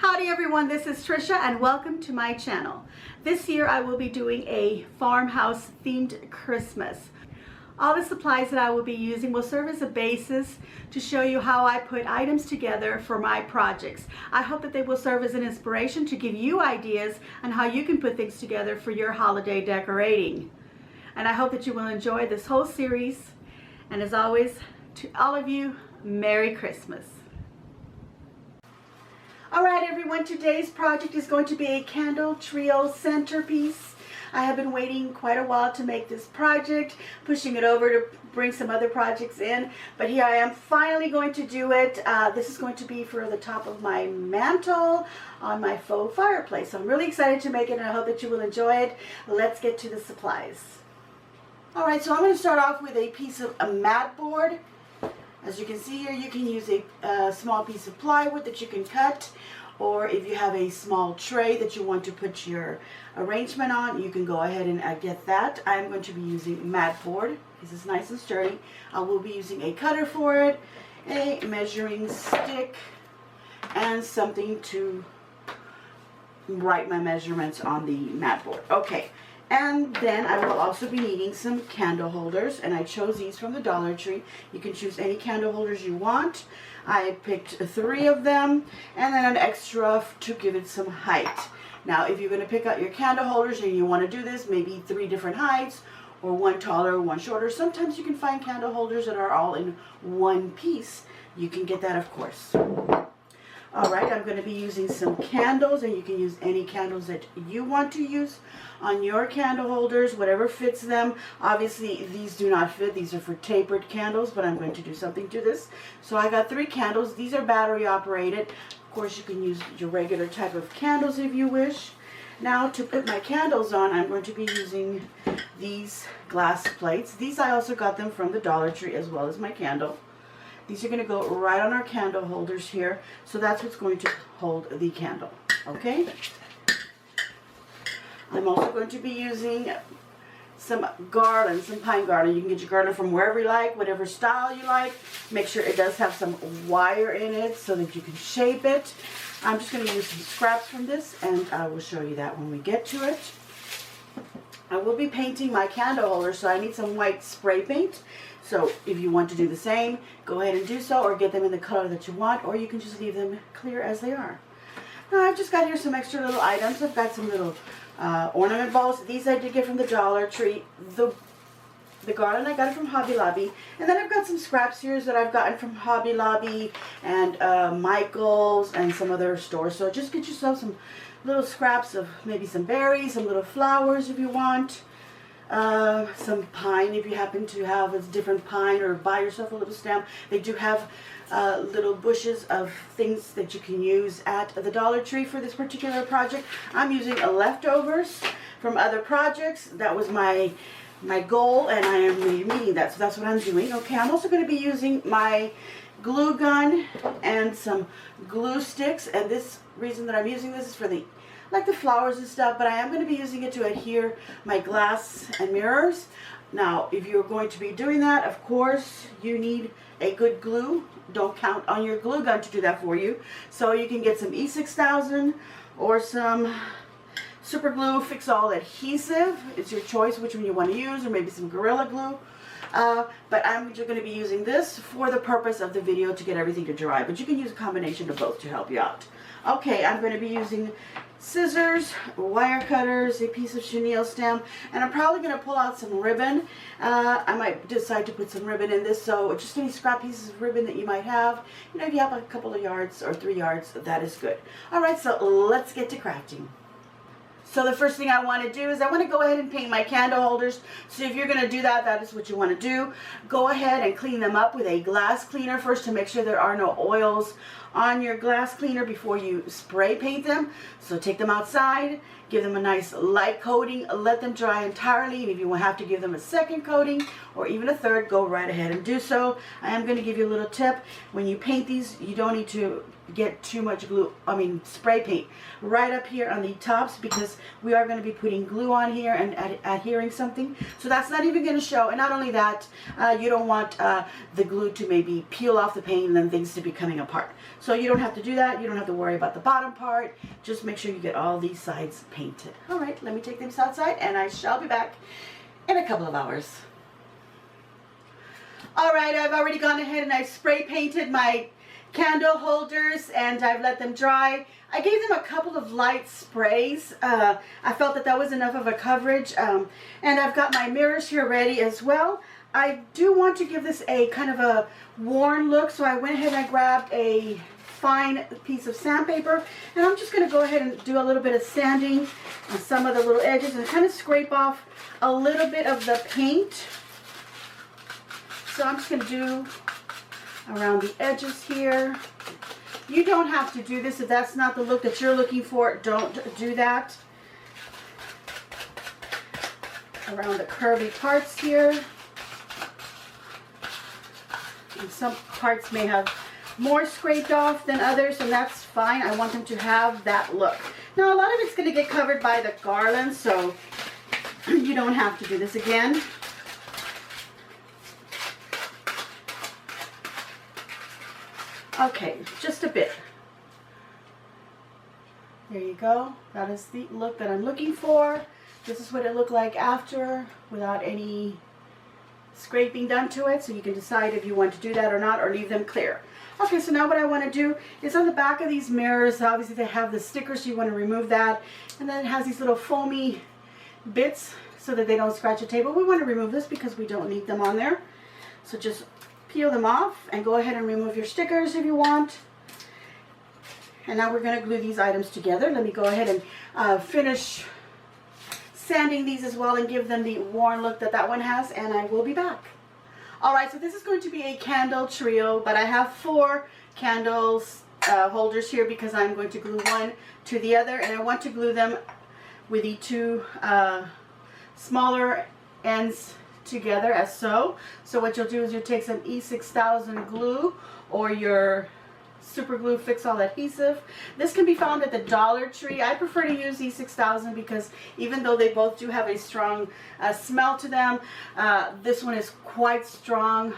Howdy everyone, this is Tricia and welcome to my channel. This year I will be doing a farmhouse themed Christmas. All the supplies that I will be using will serve as a basis to show you how I put items together for my projects. I hope that they will serve as an inspiration to give you ideas on how you can put things together for your holiday decorating. And I hope that you will enjoy this whole series. And as always, to all of you, Merry Christmas. Alright everyone, today's project is going to be a candle trio centerpiece. I have been waiting quite a while to make this project, pushing it over to bring some other projects in, but here I am finally going to do it. This is going to be for the top of my mantle on my faux fireplace. So I'm really excited to make it and I hope that you will enjoy it. Let's get to the supplies. Alright, so I'm going to start off with a piece of a mat board. As you can see here, you can use a small piece of plywood that you can cut, or if you have a small tray that you want to put your arrangement on, you can go ahead and get that. I'm going to be using mat board. This is nice and sturdy. I will be using a cutter for it, a measuring stick, and something to write my measurements on the mat board. Okay. And then I will also be needing some candle holders, and I chose these from the Dollar Tree. You can choose any candle holders you want. I picked 3 of them, and then an extra to give it some height. Now, if you're going to pick out your candle holders and you want to do this, maybe 3 different heights, or one taller, one shorter. Sometimes you can find candle holders that are all in one piece. You can get that, of course. Alright, I'm going to be using some candles, and you can use any candles that you want to use on your candle holders, whatever fits them. Obviously, these do not fit. These are for tapered candles, but I'm going to do something to this. So I got 3 candles. These are battery operated. Of course, you can use your regular type of candles if you wish. Now, to put my candles on, I'm going to be using these glass plates. These I also got them from the Dollar Tree as well as my candle. These are going to go right on our candle holders here. So that's what's going to hold the candle. Okay? I'm also going to be using some garland, some pine garland. You can get your garland from wherever you like, whatever style you like. Make sure it does have some wire in it so that you can shape it. I'm just going to use some scraps from this, and I will show you that when we get to it. I will be painting my candle holder, so I need some white spray paint. So if you want to do the same, go ahead and do so, or get them in the color that you want, or you can just leave them clear as they are. Now I've just got here some extra little items. I've got some little ornament balls. These I did get from the Dollar Tree. The garland, I got it from Hobby Lobby. And then I've got some scraps here that I've gotten from Hobby Lobby and Michael's and some other stores. So just get yourself some little scraps of maybe some berries, some little flowers if you want. Some pine if you happen to have a different pine, or buy yourself a little stem. They do have little bushes of things that you can use at the Dollar Tree for this particular project. I'm using leftovers from other projects. That was my goal, and I am meeting that, so that's what I'm doing. Okay, I'm also going to be using my glue gun and some glue sticks, and this reason that I'm using this is for the flowers and stuff, but I am going to be using it to adhere my glass and mirrors. Now, if you're going to be doing that, of course, you need a good glue. Don't count on your glue gun to do that for you. So you can get some E6000 or some super glue fix-all adhesive. It's your choice which one you want to use, or maybe some Gorilla Glue. But I'm just going to be using this for the purpose of the video to get everything to dry. But you can use a combination of both to help you out. Okay, I'm going to be using scissors, wire cutters, a piece of chenille stem, and I'm probably going to pull out some ribbon. I might decide to put some ribbon in this, so just any scrap pieces of ribbon that you might have. You know, if you have a couple of yards or 3 yards, that is good. Alright, so let's get to crafting. So the first thing I want to do is I want to go ahead and paint my candle holders. So if you're going to do that, that is what you want to do. Go ahead and clean them up with a glass cleaner first to make sure there are no oils on your glass cleaner before you spray paint them. So take them outside, give them a nice light coating, let them dry entirely, and if you have to give them a second coating or even a third, go right ahead and do so. I am going to give you a little tip. When you paint these, you don't need to get too much spray paint right up here on the tops, because we are going to be putting glue on here and adhering something, so that's not even going to show. And not only that, you don't want the glue to maybe peel off the paint and then things to be coming apart. So you don't have to do that. You don't have to worry about the bottom part. Just make sure you get all these sides painted. All right, let me take this outside and I shall be back in a couple of hours. All right, I've already gone ahead and I've spray painted my candle holders and I've let them dry. I gave them a couple of light sprays. I felt that that was enough of a coverage. And I've got my mirrors here ready as well. I do want to give this a kind of a worn look, so I went ahead and I grabbed a fine piece of sandpaper, and I'm just going to go ahead and do a little bit of sanding on some of the little edges and kind of scrape off a little bit of the paint. So I'm just going to do around the edges here. You don't have to do this if that's not the look that you're looking for. Don't do that. Around the curvy parts here. And some parts may have more scraped off than others, and that's fine. I want them to have that look. Now, a lot of it's going to get covered by the garland, so you don't have to do this again. Okay, just a bit. There you go. That is the look that I'm looking for. This is what it looked like after, without any scraping done to it, so you can decide if you want to do that or not, or leave them clear. Okay, so now what I want to do is on the back of these mirrors, obviously they have the stickers, so you want to remove that, and then it has these little foamy bits so that they don't scratch the table. We want to remove this because we don't need them on there. So just peel them off and go ahead and remove your stickers if you want. And now we're going to glue these items together. Let me go ahead and finish sanding these as well and give them the worn look that that one has, and I will be back. Alright, so this is going to be a candle trio, but I have 4 candles holders here because I'm going to glue one to the other, and I want to glue them with the 2 smaller ends together as so. So what you'll do is you'll take some E6000 glue or your super glue fix-all adhesive. This can be found at the Dollar Tree. I prefer to use E6000 because even though they both do have a strong smell to them, this one is quite strong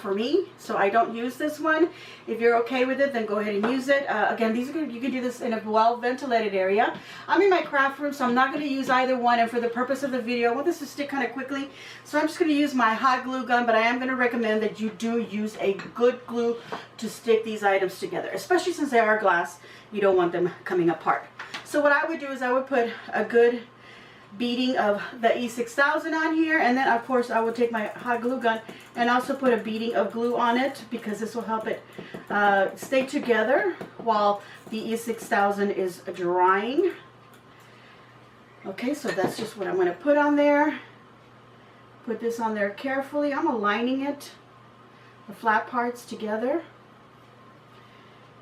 for me, so I don't use this one. If you're okay with it, then go ahead and use it. Again, these are good. You can do this in a well-ventilated area. I'm in my craft room, so I'm not going to use either one, and for the purpose of the video, I want this to stick kind of quickly, so I'm just going to use my hot glue gun, but I am going to recommend that you do use a good glue to stick these items together, especially since they are glass. You don't want them coming apart. So what I would do is I would put a good beading of the E6000 on here, and then of course I would take my hot glue gun and also put a beading of glue on it because this will help it stay together while the E6000 is drying. Okay, so that's just what I'm going to put on there. Put this on there carefully. I'm aligning it, the flat parts together,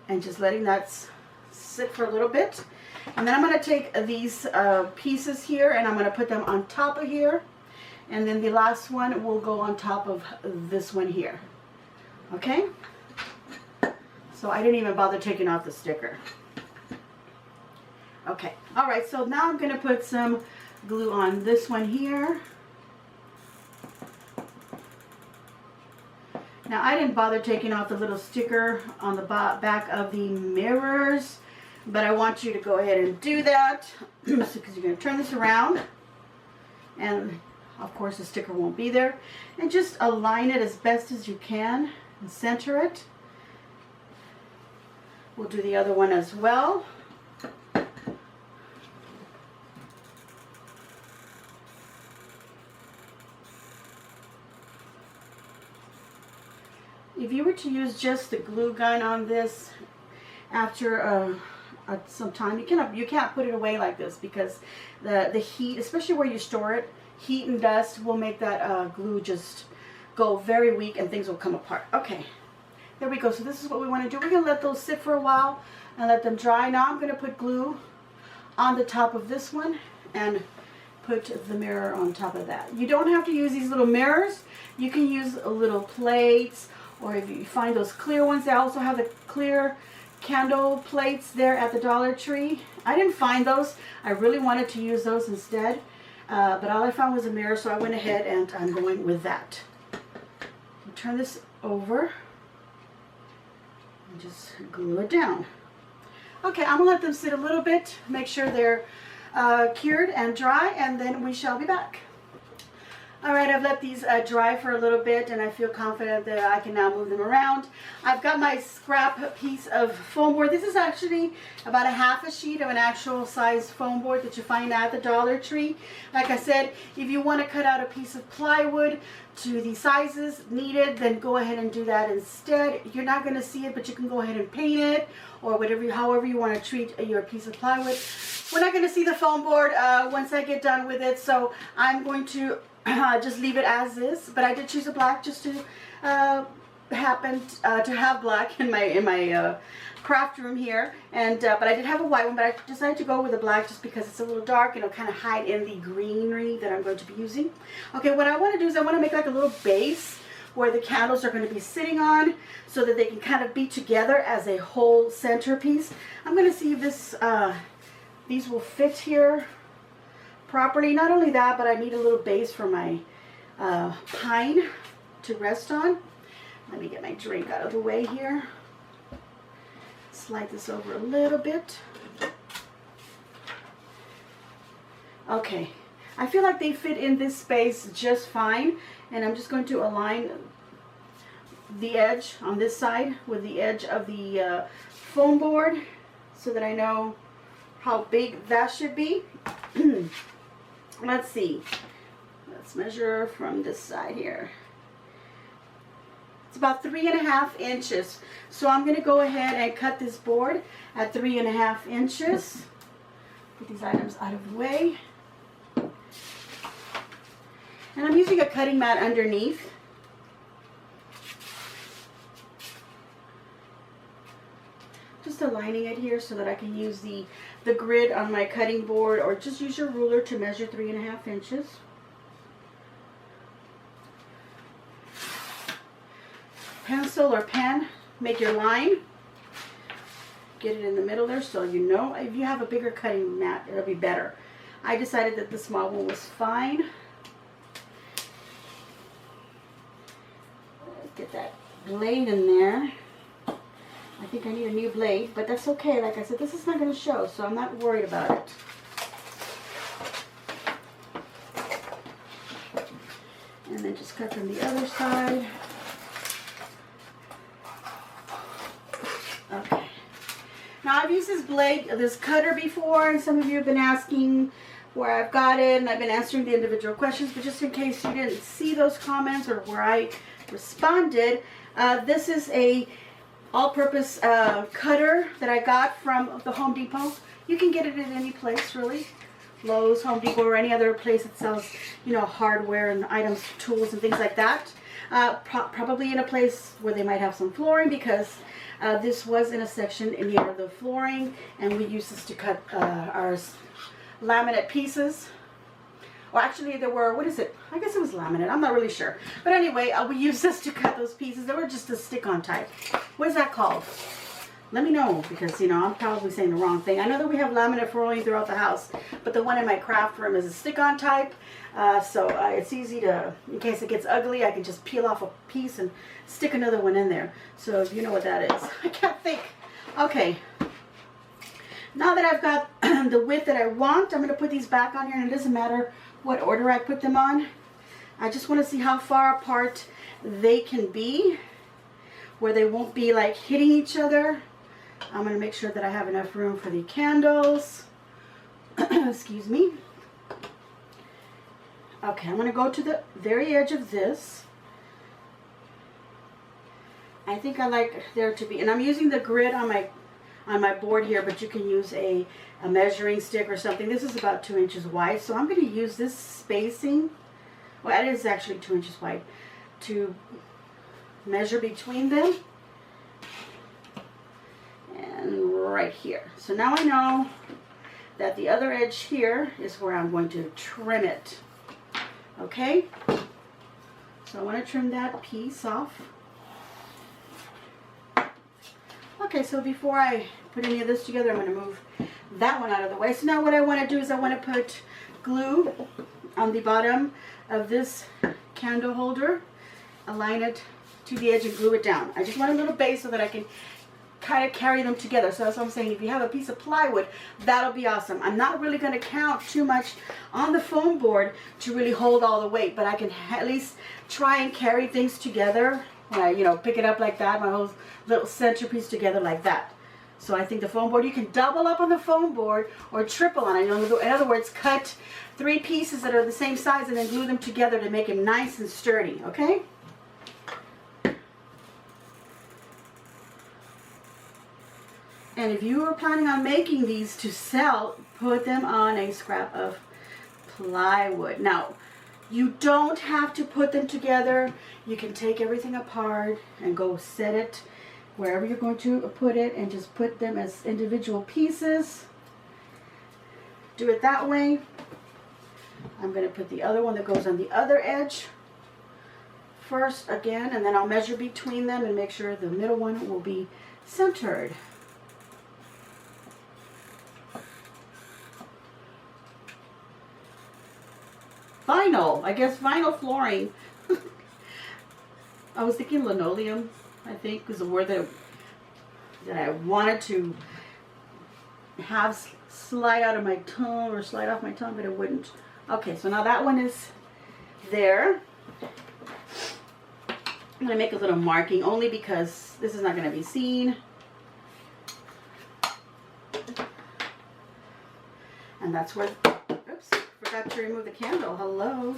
and just letting that sit for a little bit. And then I'm going to take these pieces here and I'm going to put them on top of here, and then the last one will go on top of this one here. Okay, so I didn't even bother taking off the sticker. Okay, alright, so now I'm going to put some glue on this one here. Now I didn't bother taking off the little sticker on the back of the mirrors, but I want you to go ahead and do that because you're going to turn this around, and of course the sticker won't be there, and just align it as best as you can and center it. We'll do the other one as well. If you were to use just the glue gun on this after some time, you can't put it away like this because the heat, especially where you store it, heat and dust will make that glue just go very weak and things will come apart. Okay, there we go. So this is what we want to do. We're going to let those sit for a while and let them dry. Now I'm going to put glue on the top of this one and put the mirror on top of that. You don't have to use these little mirrors. You can use little plates, or if you find those clear ones, they also have the clear candle plates there at the Dollar Tree. I didn't find those. I really wanted to use those instead, but all I found was a mirror, so I went ahead and I'm going with that. Turn this over. And just glue it down. Okay, I'm gonna let them sit a little bit, make sure they're cured and dry, and then we shall be back. All right, I've let these dry for a little bit, and I feel confident that I can now move them around. I've got my scrap piece of foam board. This is actually about a half a sheet of an actual size foam board that you find at the Dollar Tree. Like I said, if you want to cut out a piece of plywood to the sizes needed, then go ahead and do that instead. You're not going to see it, but you can go ahead and paint it, or whatever, however you want to treat your piece of plywood. We're not going to see the foam board once I get done with it, so I'm going to just leave it as is. But I did choose a black just to happen to have black in my craft room here, and but I did have a white one, but I decided to go with a black just because it's a little dark and it'll kind of hide in the greenery that I'm going to be using. Okay, what I want to do is I want to make like a little base where the candles are going to be sitting on, so that they can kind of be together as a whole centerpiece. I'm going to see if this these will fit here properly. Not only that, but I need a little base for my pine to rest on. Let me get my drink out of the way here. Slide this over a little bit. Okay, I feel like they fit in this space just fine, and I'm just going to align the edge on this side with the edge of the foam board so that I know how big that should be. Let's see. Let's measure from this side here. It's about 3.5 inches. So I'm going to go ahead and cut this board at 3.5 inches. Put these items out of the way. And I'm using a cutting mat underneath. Just aligning it here so that I can use the grid on my cutting board, or just use your ruler to measure 3.5 inches. Pencil or pen, make your line. Get it in the middle there so you know. If you have a bigger cutting mat, it'll be better. I decided that the small one was fine. Get that blade in there. I think I need a new blade, but that's okay. Like I said, this is not going to show, so I'm not worried about it. And then just cut from the other side. Okay. Now I've used this blade, this cutter before, and some of you have been asking where I've got it, and I've been answering the individual questions, but just in case you didn't see those comments or where I responded, this is a all-purpose cutter that I got from the Home Depot. You can get it at any place, really. Lowe's, Home Depot, or any other place that sells, you know, hardware and items, tools and things like that. Probably in a place where they might have some flooring, because this was in a section near the flooring, and we use this to cut our laminate pieces. Or actually, there were, what is it? I guess it was laminate. I'm not really sure. But anyway, we use this to cut those pieces. They were just a stick-on type. What is that called? Let me know, because, you know, I'm probably saying the wrong thing. I know that we have laminate flooring throughout the house, but the one in my craft room is a stick-on type. So it's easy to, in case it gets ugly, I can just peel off a piece and stick another one in there. So if you know what that is. I can't think. Okay. Now that I've got the width that I want, I'm going to put these back on here, and it doesn't matter what order I put them on. I just want to see how far apart they can be, where they won't be like hitting each other. I'm going to make sure that I have enough room for the candles. Excuse me. Okay, I'm going to go to the very edge of this. I think I like there to be, and I'm using the grid on my board here, but you can use a measuring stick or something. This is about 2 inches wide, so I'm going to use this spacing, well, it is actually 2 inches wide, to measure between them, and right here. So now I know that the other edge here is where I'm going to trim it. Okay, so I want to trim that piece off. Okay, so before I put any of this together, I'm going to move that one out of the way. So now what I want to do is I want to put glue on the bottom of this candle holder, align it to the edge and glue it down. I just want a little base so that I can try to carry them together. So that's what I'm saying. If you have a piece of plywood, that'll be awesome. I'm not really going to count too much on the foam board to really hold all the weight, but I can at least try and carry things together when I, you know, pick it up like that, my whole little centerpiece together like that. So I think the foam board, you can double up on the foam board or triple on it. In other words, cut 3 pieces that are the same size and then glue them together to make them nice and sturdy, okay? And if you are planning on making these to sell, put them on a scrap of plywood. Now, you don't have to put them together. You can take everything apart and go set it wherever you're going to put it and just put them as individual pieces. Do it that way. I'm going to put the other one that goes on the other edge first again, and then I'll measure between them and make sure the middle one will be centered. Vinyl, I guess vinyl flooring. I was thinking linoleum, I think, was the word that I wanted to have slide out of my tongue or slide off my tongue, but it wouldn't. Okay, so now that one is there. I'm going to make a little marking only because this is not going to be seen. And that's where, oops, forgot to remove the candle. Hello.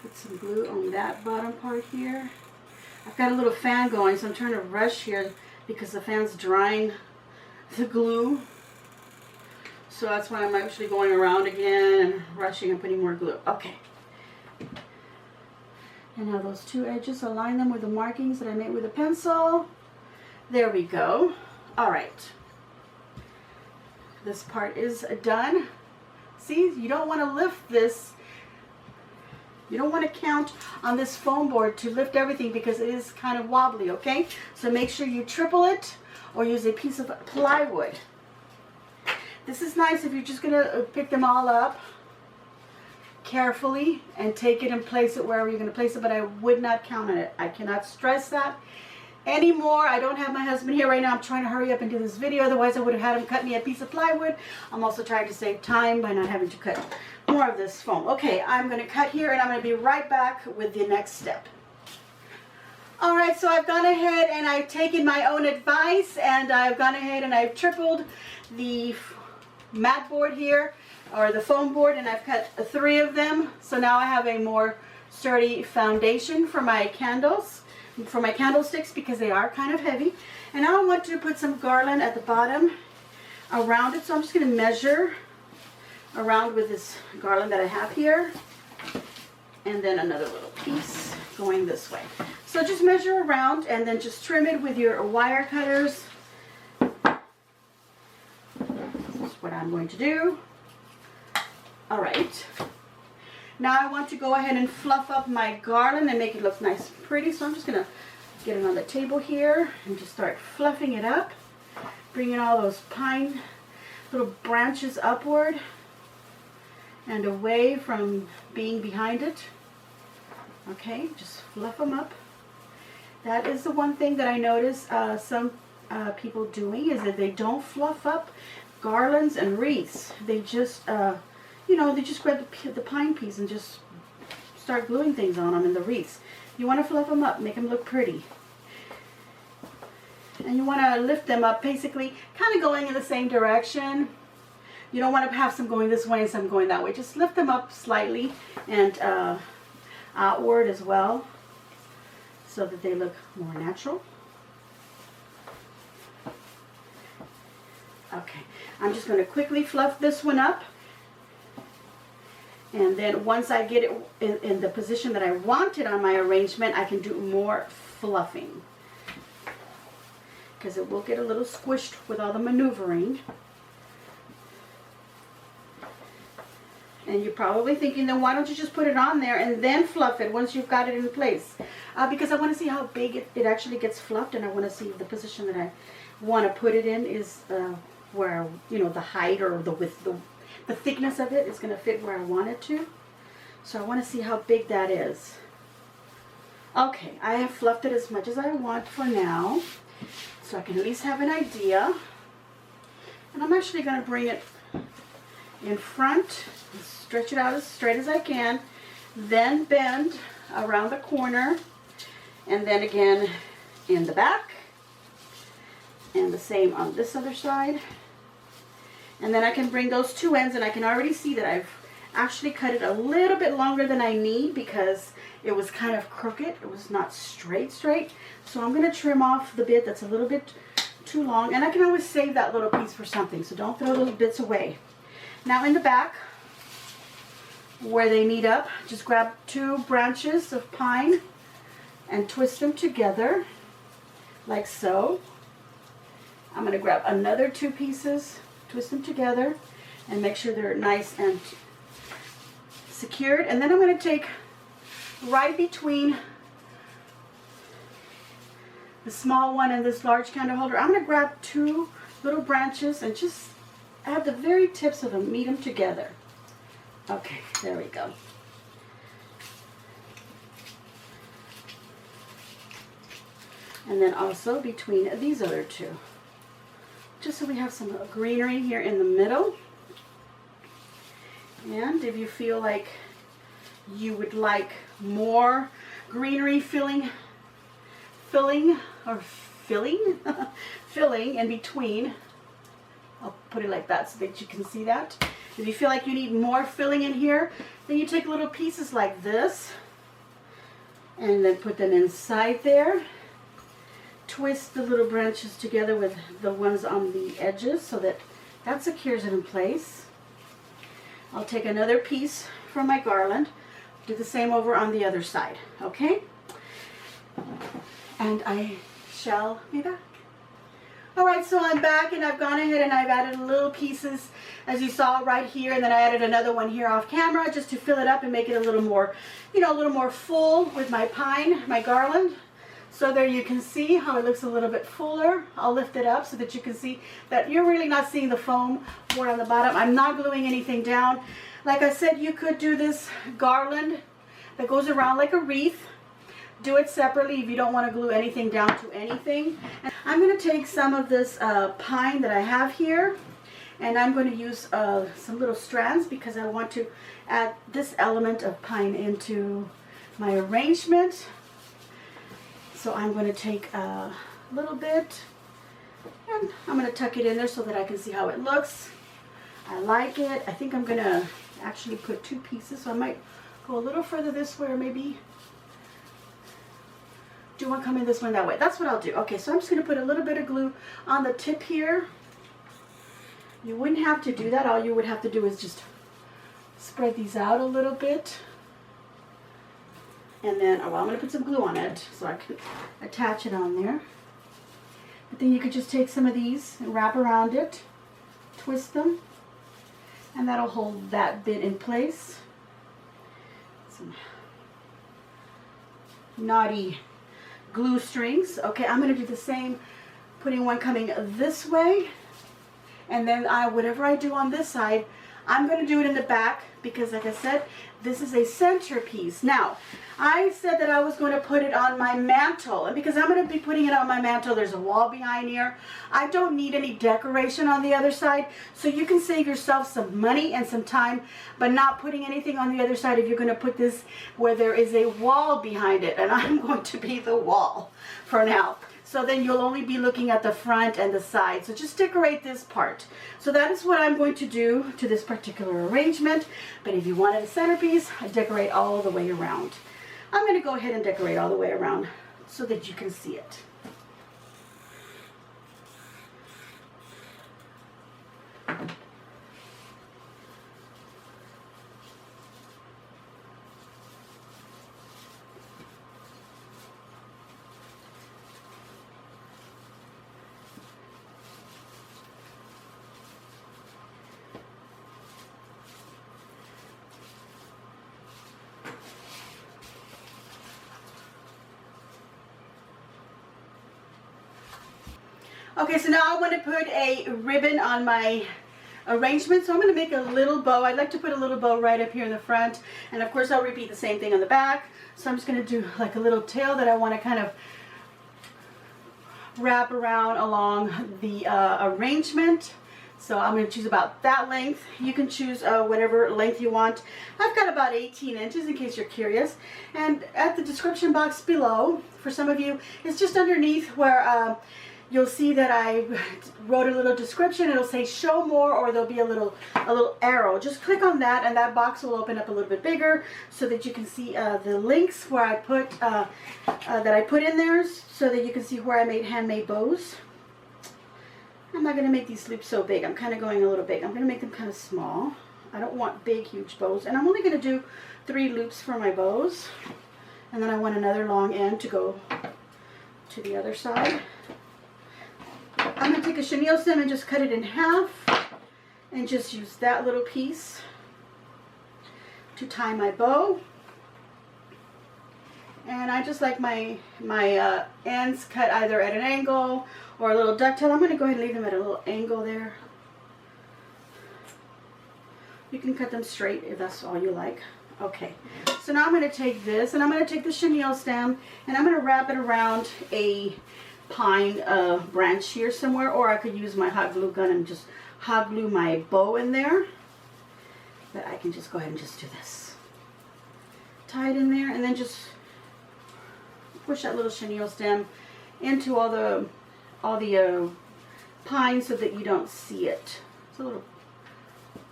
Put some glue on that bottom part here. I've got a little fan going, so I'm trying to rush here because the fan's drying the glue. So that's why I'm actually going around again and rushing and putting more glue. Okay. And now those 2 edges, align them with the markings that I made with a pencil. There we go. All right. This part is done. See, you don't want to lift this. You don't want to count on this foam board to lift everything because it is kind of wobbly, okay? So make sure you triple it or use a piece of plywood. This is nice if you're just going to pick them all up carefully and take it and place it wherever you're going to place it, but I would not count on it. I cannot stress that anymore. I don't have my husband here right now. I'm trying to hurry up and do this video, otherwise I would have had him cut me a piece of plywood. I'm also trying to save time by not having to cut more of this foam. Okay, I'm going to cut here and I'm going to be right back with the next step. Alright, so I've gone ahead and I've taken my own advice and I've gone ahead and I've tripled the mat board here, or the foam board, and I've cut 3 of them. So now I have a more sturdy foundation for my candles, for my candlesticks, because they are kind of heavy. And now I want to put some garland at the bottom around it. So I'm just going to measure around with this garland that I have here, and then another little piece going this way. So just measure around and then just trim it with your wire cutters. This is what I'm going to do. All right. Now I want to go ahead and fluff up my garland and make it look nice and pretty. So I'm just going to get it on the table here and just start fluffing it up, bringing all those pine little branches upward and away from being behind it. Okay, just fluff them up. That is the one thing that I notice some people doing, is that they don't fluff up garlands and wreaths. They just, you know, they just grab the pine piece and just start gluing things on them in the wreaths. You want to fluff them up, make them look pretty. And you want to lift them up, basically kind of going in the same direction. You don't want to have some going this way and some going that way. Just lift them up slightly and outward as well, so that they look more natural. Okay, I'm just going to quickly fluff this one up. And then once I get it in the position that I want it on my arrangement, I can do more fluffing, because it will get a little squished with all the maneuvering. And you're probably thinking, then why don't you just put it on there and then fluff it once you've got it in place? Because I want to see how big it actually gets fluffed, and I want to see if the position that I want to put it in is where, you know, the height or the width, the thickness of it is going to fit where I want it to. So I want to see how big that is. Okay, I have fluffed it as much as I want for now, so I can at least have an idea. And I'm actually going to bring it in front, stretch it out as straight as I can, then bend around the corner, and then again in the back, and the same on this other side. And then I can bring those two ends, and I can already see that I've actually cut it a little bit longer than I need because it was kind of crooked. It was not straight. So I'm going to trim off the bit that's a little bit too long, and I can always save that little piece for something, so don't throw those bits away. Now in the back, where they meet up, just grab 2 branches of pine and twist them together like so. I'm going to grab another 2 pieces, twist them together, and make sure they're nice and secured. And then I'm going to take right between the small one and this large candle holder, I'm going to grab 2 little branches and just add the very tips of them, meet them together. Okay, there we go. And then also between these other 2, just so we have some greenery here in the middle. And if you feel like you would like more greenery filling in between, I'll put it like that so that you can see that. If you feel like you need more filling in here, then you take little pieces like this and then put them inside there. Twist the little branches together with the ones on the edges so that that secures it in place. I'll take another piece from my garland, do the same over on the other side, okay? And I shall be back. Alright, so I'm back, and I've gone ahead and I've added little pieces, as you saw right here, and then I added another one here off camera just to fill it up and make it a little more, you know, a little more full with my pine, my garland. So there you can see how it looks a little bit fuller. I'll lift it up so that you can see that you're really not seeing the foam more on the bottom. I'm not gluing anything down. Like I said, you could do this garland that goes around like a wreath. Do it separately if you don't want to glue anything down to anything. And I'm going to take some of this pine that I have here, and I'm going to use some little strands because I want to add this element of pine into my arrangement. So I'm going to take a little bit and I'm going to tuck it in there so that I can see how it looks. I like it. I think I'm going to actually put 2 pieces, so I might go a little further this way, or maybe do one come in this one that way. That's what I'll do. Okay, so I'm just going to put a little bit of glue on the tip here. You wouldn't have to do that. All you would have to do is just spread these out a little bit. And then, well, I'm going to put some glue on it so I can attach it on there. But then you could just take some of these and wrap around it, twist them, and that'll hold that bit in place. Some naughty glue strings. Okay, I'm going to do the same, putting one coming this way. And then whatever I do on this side, I'm going to do it in the back because, like I said, this is a centerpiece. Now, I said that I was going to put it on my mantle, and because I'm going to be putting it on my mantle, there's a wall behind here. I don't need any decoration on the other side, so you can save yourself some money and some time by not putting anything on the other side if you're going to put this where there is a wall behind it, and I'm going to be the wall for now. So then you'll only be looking at the front and the side. So just decorate this part. So that is what I'm going to do to this particular arrangement. But if you wanted a centerpiece, I decorate all the way around. I'm going to go ahead and decorate all the way around so that you can see it. Okay, so now I want to put a ribbon on my arrangement. So I'm going to make a little bow. I'd like to put a little bow right up here in the front. And of course I'll repeat the same thing on the back. So I'm just going to do like a little tail that I want to kind of wrap around along the arrangement. So I'm going to choose about that length. You can choose whatever length you want. I've got about 18 inches in case you're curious. And at the description box below, for some of you, it's just underneath where you'll see that I wrote a little description. It'll say show more, or there'll be a little arrow. Just click on that and that box will open up a little bit bigger so that you can see the links where I put that I put in there, so that you can see where I made handmade bows. I'm not going to make these loops so big. I'm kind of going a little big. I'm going to make them kind of small. I don't want big, huge bows. And I'm only going to do 3 loops for my bows. And then I want another long end to go to the other side. I'm going to take a chenille stem and just cut it in half. And just use that little piece to tie my bow. And I just like my ends cut either at an angle or a little ducktail. I'm going to go ahead and leave them at a little angle there. You can cut them straight if that's all you like. Okay, so now I'm going to take this and I'm going to take the chenille stem and I'm going to wrap it around a pine branch here somewhere, or I could use my hot glue gun and just hot glue my bow in there. But I can just go ahead and just do this. Tie it in there and then just push that little chenille stem into all the pine so that you don't see it. It's a little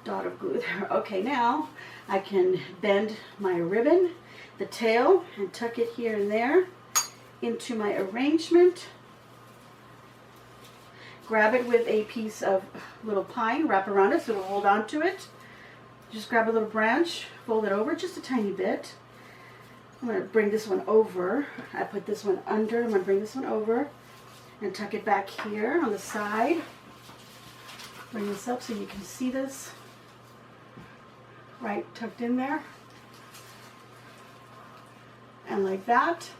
dot of glue there. Okay, now I can bend my ribbon, the tail, and tuck it here and there into my arrangement. Grab it with a piece of little pine, wrap around it so it'll hold on to it. Just grab a little branch, fold it over just a tiny bit. I'm going to bring this one over. I put this one under. I'm going to bring this one over and tuck it back here on the side. Bring this up so you can see this. Right tucked in there. And like that.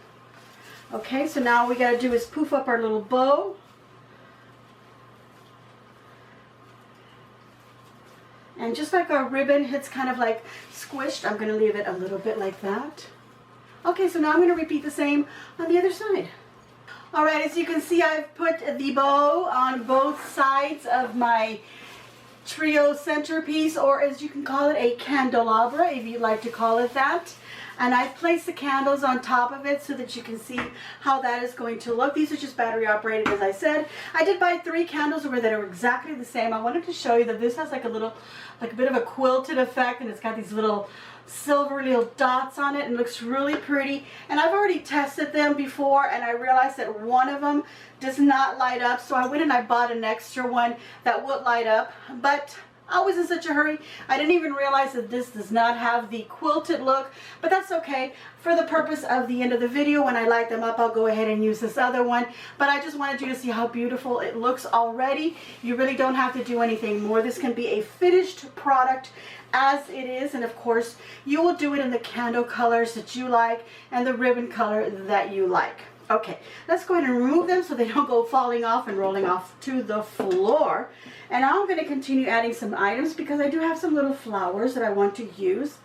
Okay, so now all we got to do is poof up our little bow. And just like our ribbon, it's kind of like squished. I'm going to leave it a little bit like that. Okay, so now I'm going to repeat the same on the other side. Alright, as you can see, I've put the bow on both sides of my trio centerpiece, or as you can call it, a candelabra, if you'd like to call it that. And I've placed the candles on top of it so that you can see how that is going to look. These are just battery operated, as I said. I did buy 3 candles over that are exactly the same. I wanted to show you that this has like a bit of a quilted effect, and it's got these little silver little dots on it and looks really pretty. And I've already tested them before and I realized that one of them does not light up, so I went and I bought an extra one that would light up, but I was in such a hurry I didn't even realize that this does not have the quilted look, but that's okay. For the purpose of the end of the video, when I light them up, I'll go ahead and use this other one. But I just wanted you to see how beautiful it looks already. You really don't have to do anything more. This can be a finished product as it is, and of course you will do it in the candle colors that you like and the ribbon color that you like. Okay, let's go ahead and remove them so they don't go falling off and rolling off to the floor. And now I'm going to continue adding some items because I do have some little flowers that I want to use.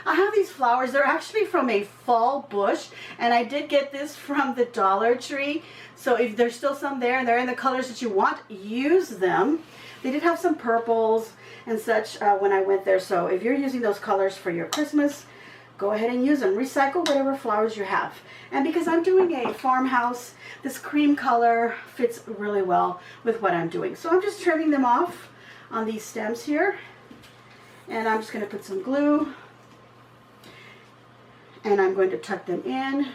I have these flowers. They're actually from a fall bush, and I did get this from the Dollar Tree. So if there's still some there and they're in the colors that you want, use them. They did have some purples and such when I went there. So if you're using those colors for your Christmas, go ahead and use them. Recycle whatever flowers you have. And because I'm doing a farmhouse, this cream color fits really well with what I'm doing. So I'm just trimming them off on these stems here. And I'm just going to put some glue. And I'm going to tuck them in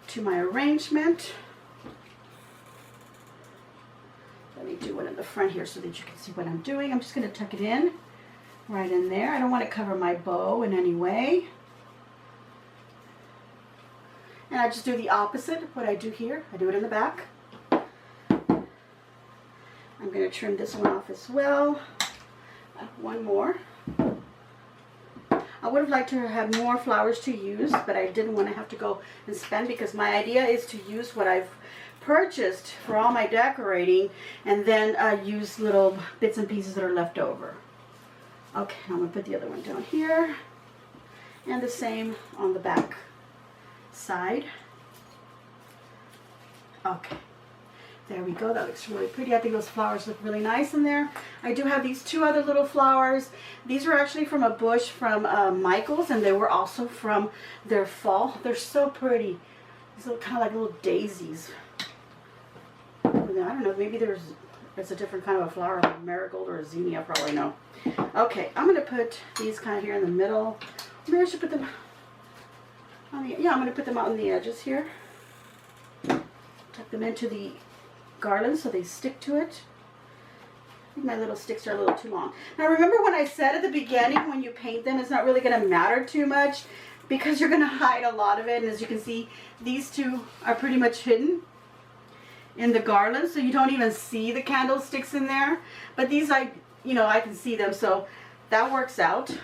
to my arrangement. Let me do one in the front here so that you can see what I'm doing. I'm just going to tuck it in right in there. I don't want to cover my bow in any way. And I just do the opposite of what I do here. I do it in the back. I'm going to trim this one off as well. One more. I would have liked to have more flowers to use, but I didn't want to have to go and spend because my idea is to use what I've purchased for all my decorating, and then use little bits and pieces that are left over. Okay, I'm going to put the other one down here, and the same on the back side. Okay, there we go. That looks really pretty. I think those flowers look really nice in there. I do have these two other little flowers. These were actually from a bush from Michael's, and they were also from their fall. They're so pretty. These look kind of like little daisies. I don't know, maybe it's a different kind of a flower, like marigold or a zinnia, probably no. Okay, I'm going to put these kind of here in the middle. Maybe I should put them on the, yeah, I'm going to put them out on the edges here. Tuck them into the garland so they stick to it. I think my little sticks are a little too long. Now remember when I said at the beginning, when you paint them, it's not really going to matter too much because you're going to hide a lot of it. And as you can see, these two are pretty much hidden in the garland, so you don't even see the candlesticks in there. But these, I can see them, so that works out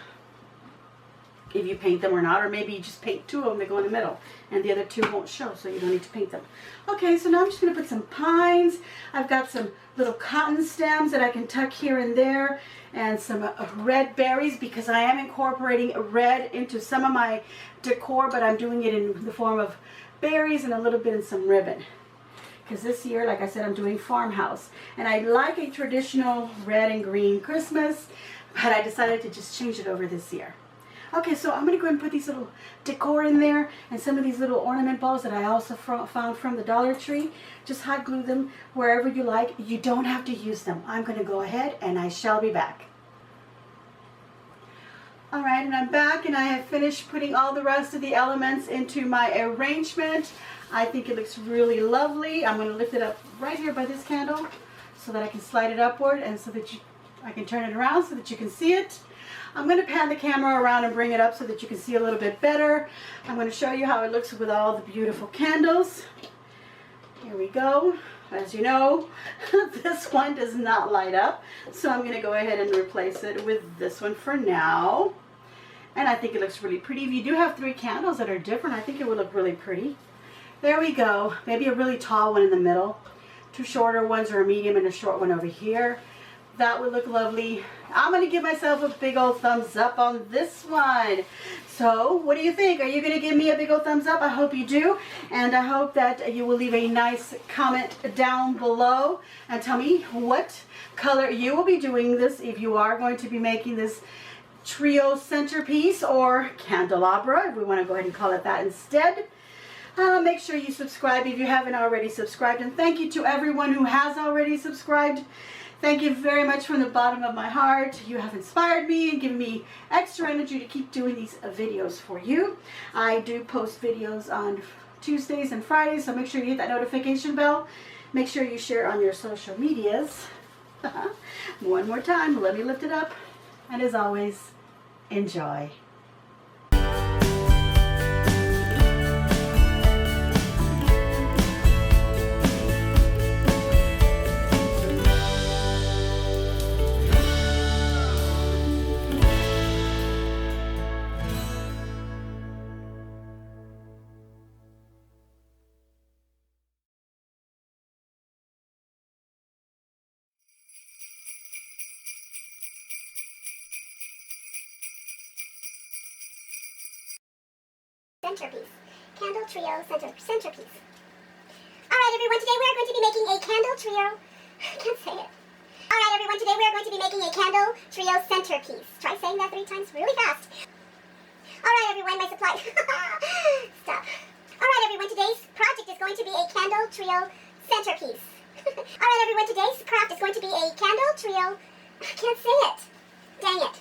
if you paint them or not. Or maybe you just paint two of them that go in the middle and the other two won't show, so you don't need to paint them. Okay, so now I'm just going to put some pines. I've got some little cotton stems that I can tuck here and there, and some red berries, because I am incorporating red into some of my decor, but I'm doing it in the form of berries and a little bit in some ribbon. Because this year, like I said, I'm doing farmhouse. And I like a traditional red and green Christmas, but I decided to just change it over this year. Okay, so I'm going to go ahead and put these little decor in there, and some of these little ornament balls that I also found from the Dollar Tree. Just hot glue them wherever you like. You don't have to use them. I'm going to go ahead and I shall be back. Alright, and I'm back, and I have finished putting all the rest of the elements into my arrangement. I think it looks really lovely. I'm going to lift it up right here by this candle so that I can slide it upward, and so that I can turn it around so that you can see it. I'm going to pan the camera around and bring it up so that you can see a little bit better. I'm going to show you how it looks with all the beautiful candles. Here we go. As you know, this one does not light up, so I'm going to go ahead and replace it with this one for now. And I think it looks really pretty. If you do have 3 candles that are different, I think it would look really pretty. There we go. Maybe a really tall one in the middle. 2 shorter ones, or a medium and a short one over here. That would look lovely. I'm going to give myself a big old thumbs up on this one. So, what do you think? Are you going to give me a big old thumbs up? I hope you do. And I hope that you will leave a nice comment down below and tell me what color you will be doing this, if you are going to be making this trio centerpiece or candelabra, if we want to go ahead and call it that instead. Make sure you subscribe if you haven't already subscribed. And thank you to everyone who has already subscribed. Thank you very much from the bottom of my heart. You have inspired me and given me extra energy to keep doing these videos for you. I do post videos on Tuesdays and Fridays, so make sure you hit that notification bell. Make sure you share on your social medias. One more time, let me lift it up. And as always, enjoy. Centerpiece. Candle trio centerpiece. Alright everyone, today we are going to be making a candle trio. I can't say it. Alright everyone, today we are going to be making a candle trio centerpiece. Try saying that 3 times really fast. Alright everyone, my supply. Stop. Alright everyone, today's project is going to be a candle trio centerpiece. Alright everyone, today's craft is going to be a candle trio. I can't say it. Dang it.